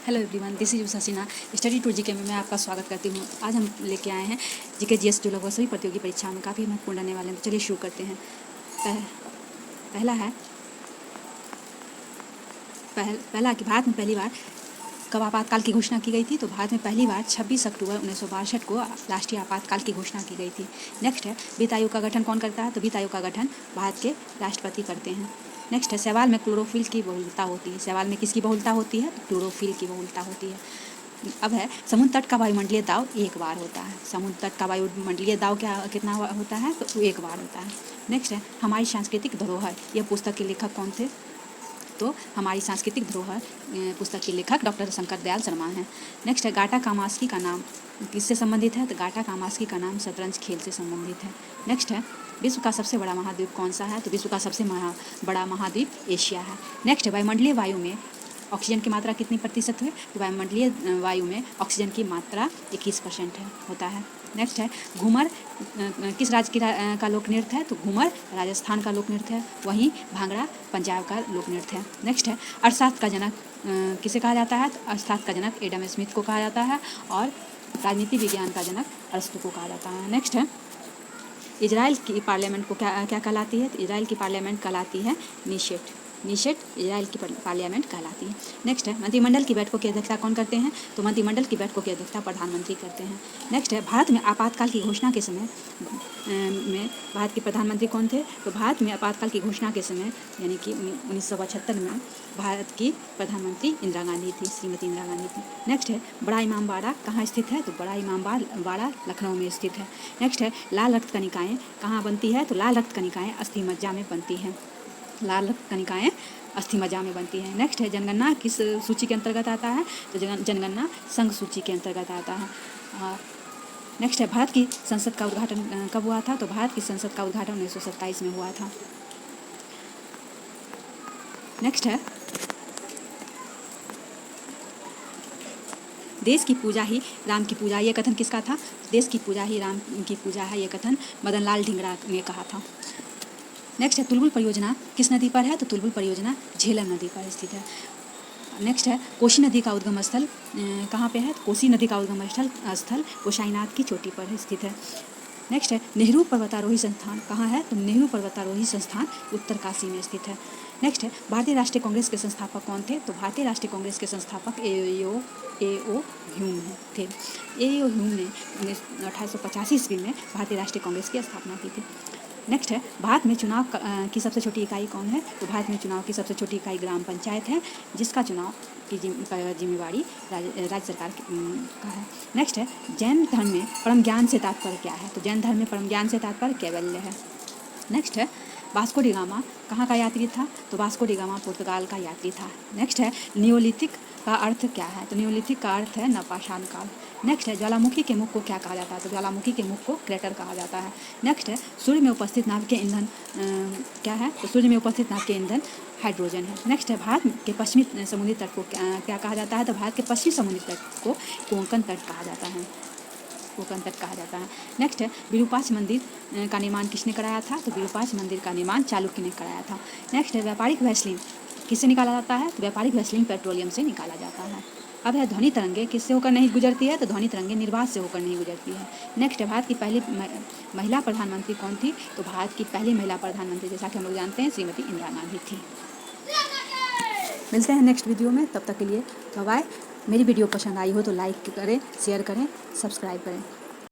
Hello everyone, this is Haseena. Study to GK में मैं आपका स्वागत करती हूँ। आज हम लेके आए हैं जीके जीएस जो लगभग सभी प्रतियोगी परीक्षाओं में काफ़ी महत्वपूर्ण रहने वाले हैं। तो चलिए शुरू करते हैं। पहला कि भारत में पहली बार कब आपातकाल की घोषणा की गई थी। तो भारत में पहली बार 26 अक्टूबर 1962 को राष्ट्रीय आपातकाल की घोषणा की गई थी। नेक्स्ट है, वित्त आयोग का गठन कौन करता है। तो वित्त आयोग का गठन भारत के राष्ट्रपति करते हैं। नेक्स्ट है, शैवाल में क्लोरोफिल की बहुलता होती है। शैवाल में किसकी बहुलता होती है। तो क्लोरोफिल की बहुलता होती है। अब है, समुद्र तट का वायुमंडलीय दाब एक बार होता है। समुद्र तट का वायुमंडलीय दाब कितना होता है। तो एक बार होता है। नेक्स्ट है, हमारी सांस्कृतिक धरोहर, यह पुस्तक के लेखक कौन थे। तो हमारी सांस्कृतिक धरोहर पुस्तक के लेखक डॉक्टर शंकर दयाल शर्मा हैं। नेक्स्ट है, गाटा कामास्की का नाम किससे संबंधित है। तो गाटा कामास्की का नाम शतरंज खेल से संबंधित है। नेक्स्ट है, विश्व का सबसे बड़ा महाद्वीप कौन सा है। तो विश्व का सबसे बड़ा महाद्वीप एशिया है। नेक्स्ट है, वायुमंडलीय वायु में ऑक्सीजन की मात्रा कितनी प्रतिशत है। तो वायुमंडलीय वायु में ऑक्सीजन की मात्रा 21% होता है। नेक्स्ट है, घूमर किस राज्य का लोक नृत्य है। तो घूमर राजस्थान का लोक नृत्य है। वहीं भांगड़ा पंजाब का लोक नृत्य है। नेक्स्ट है, अर्थशास्त्र का जनक किसे कहा जाता है। तो अर्थशास्त्र का जनक एडम स्मिथ को कहा जाता है और राजनीति विज्ञान का जनक अरस्तु को कहा जाता है। नेक्स्ट है, इजराइल की पार्लियामेंट को क्या कहलाती है। तो इजराइल की पार्लियामेंट कहलाती है नीशेट इजराइल की पार्लियामेंट कहलाती है। नेक्स्ट है, मंत्रिमंडल की बैठकों की अध्यक्षता कौन करते हैं। तो मंत्रिमंडल की बैठकों की अध्यक्षता प्रधानमंत्री करते हैं। नेक्स्ट है, भारत में आपातकाल की घोषणा के समय में भारत के प्रधानमंत्री कौन थे। तो भारत में आपातकाल की घोषणा के समय यानी कि 1975 में भारत की प्रधानमंत्री इंदिरा गांधी थी, श्रीमती इंदिरा गांधी थी। नेक्स्ट है, बड़ा इमामबाड़ा कहाँ स्थित है। तो बड़ा इमामबाड़ा लखनऊ में स्थित है। नेक्स्ट है, लाल रक्त कणिकाएँ कहाँ बनती है। तो लाल रक्त कणिकाएँ अस्थि मज्जा में बनती हैं। लाल रक्त कणिकाएँ अस्थि मज्जा में बनती हैं। नेक्स्ट है, जनगणना किस सूची के अंतर्गत आता है। तो जनगणना संघ सूची के अंतर्गत आता है। नेक्स्ट है, भारत की संसद का उद्घाटन कब हुआ था। तो भारत की संसद का उद्घाटन 1927 में हुआ था। नेक्स्ट है, देश की पूजा ही राम की पूजा, ये कथन किसका था। देश की पूजा ही राम की पूजा है, ये कथन मदन लाल ढींगरा ने कहा था। नेक्स्ट है, तुलबुल परियोजना किस नदी पर है। तो तुलबुल परियोजना झेलम नदी पर स्थित है। नेक्स्ट है, कोसी नदी का उद्गम स्थल कहाँ पे है। तो कोसी नदी का उद्गम स्थल गोसाईनाथ की चोटी पर स्थित है। नेक्स्ट है, नेहरू पर्वतारोही संस्थान कहाँ है। तो नेहरू पर्वतारोही संस्थान उत्तरकाशी में स्थित है। नेक्स्ट है, भारतीय राष्ट्रीय कांग्रेस के संस्थापक कौन थे। तो भारतीय राष्ट्रीय कांग्रेस के संस्थापक ए.ओ. ह्यूम थे। ए.ओ. ह्यूम ने 1885 ईस्वी में भारतीय राष्ट्रीय कांग्रेस की स्थापना की थी। नेक्स्ट है, भारत में चुनाव की सबसे छोटी इकाई कौन है। तो भारत में चुनाव की सबसे छोटी इकाई ग्राम पंचायत है, जिसका चुनाव की जिम्मेवारी राज्य सरकार का है। नेक्स्ट है, जैन धर्म में परम ज्ञान से तात्पर्य क्या है। तो जैन धर्म में परम ज्ञान से तात्पर्य कैवल्य है। नेक्स्ट है, वास्को डी गामा कहाँ का यात्री था। तो वास्को डी गामा पुर्तगाल का यात्री था। नेक्स्ट है, नियोलिथिक का अर्थ क्या है। तो नियोलिथिक का अर्थ है नवपाषाण काल। नेक्स्ट है, ज्वालामुखी के मुख को क्या कहा जाता है। तो ज्वालामुखी के मुख को क्रेटर कहा जाता है। नेक्स्ट है, सूर्य में उपस्थित नाभिक के ईंधन क्या है। तो सूर्य में उपस्थित नाभिक के ईंधन हाइड्रोजन है। नेक्स्ट है, भारत के पश्चिमी समुद्री तट को क्या कहा जाता है। तो भारत के पश्चिमी समुद्री तट को कोंकण तट कहा जाता है। कोंकण तट कहा जाता है। नेक्स्ट है, विरूपाक्ष मंदिर का निर्माण किसने कराया था। तो विरूपाक्ष मंदिर का निर्माण चालुक्य ने कराया था। नेक्स्ट है, व्यापारिक वैसलीन किससे निकाला जाता है। तो व्यापारिक वैसलीन पेट्रोलियम से निकाला जाता है। अब है, ध्वनि तरंगे किससे होकर नहीं गुजरती है। तो ध्वनि तरंगे निर्वात से होकर नहीं गुजरती है। नेक्स्ट है, भारत की पहली महिला प्रधानमंत्री कौन थी। तो भारत की पहली महिला प्रधानमंत्री जैसा कि हम लोग जानते हैं श्रीमती इंदिरा गांधी थी। मिलते हैं नेक्स्ट वीडियो में, तब तक के लिए बाय बाय। मेरी वीडियो पसंद आई हो तो लाइक करें, शेयर करें, सब्सक्राइब करें।